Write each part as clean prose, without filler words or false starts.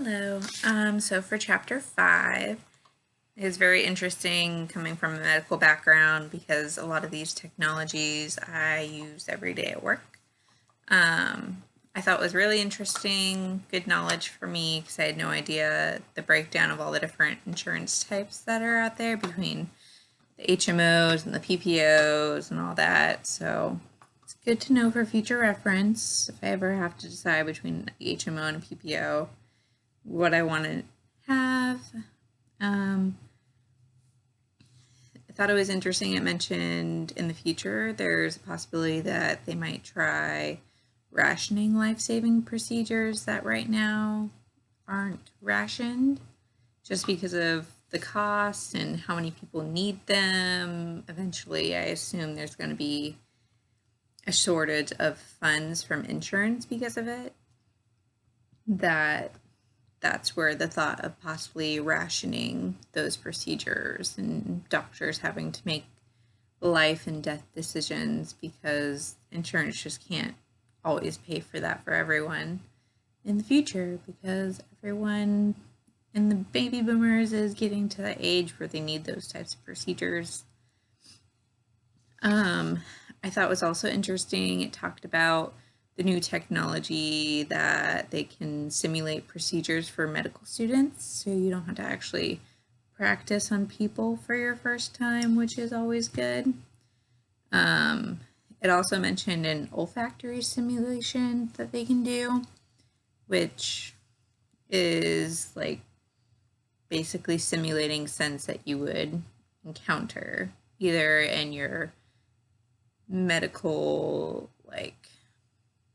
Hello. So for chapter 5, it's very interesting coming from a medical background because a lot of these technologies I use every day at work. I thought was really interesting, good knowledge for me because I had no idea the breakdown of all the different insurance types that are out there between the HMOs and the PPOs and all that. So it's good to know for future reference if I ever have to decide between the HMO and a PPO what I want to have. I thought it was interesting. It mentioned in the future there's a possibility that they might try rationing life-saving procedures that right now aren't rationed just because of the cost and how many people need them. Eventually, I assume there's going to be a shortage of funds from insurance because of it. That's where the thought of possibly rationing those procedures and doctors having to make life and death decisions because insurance just can't always pay for that for everyone in the future because everyone in the baby boomers is getting to the age where they need those types of procedures. I thought was also interesting. It talked about the new technology that they can simulate procedures for medical students, so you don't have to actually practice on people for your first time, which is always good. It also mentioned an olfactory simulation that they can do, which is like basically simulating scents that you would encounter either in your medical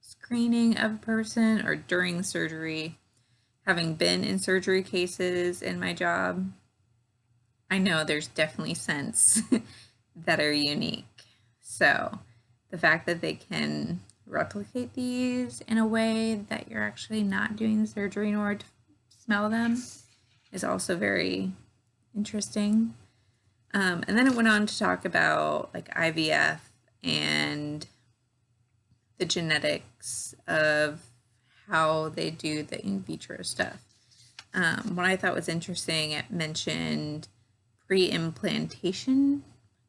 screening of a person or during surgery. Having been in surgery cases in my job, I know there's definitely scents that are unique. So the fact that they can replicate these in a way that you're actually not doing the surgery in order to smell them is also very interesting. And then it went on to talk about like IVF and the genetics of how they do the in vitro stuff. What I thought was interesting, it mentioned pre-implantation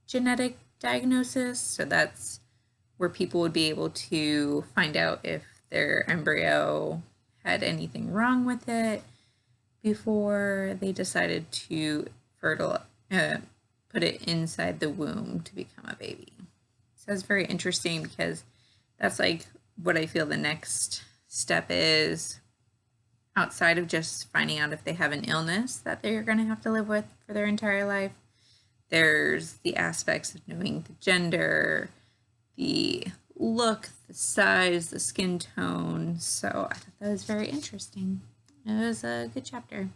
genetic diagnosis. So that's where people would be able to find out if their embryo had anything wrong with it before they decided to put it inside the womb to become a baby. So it's very interesting because that's like what I feel the next step is outside of just finding out if they have an illness that they're going to have to live with for their entire life. There's the aspects of knowing the gender, the look, the size, the skin tone. So I thought that was very interesting. It was a good chapter.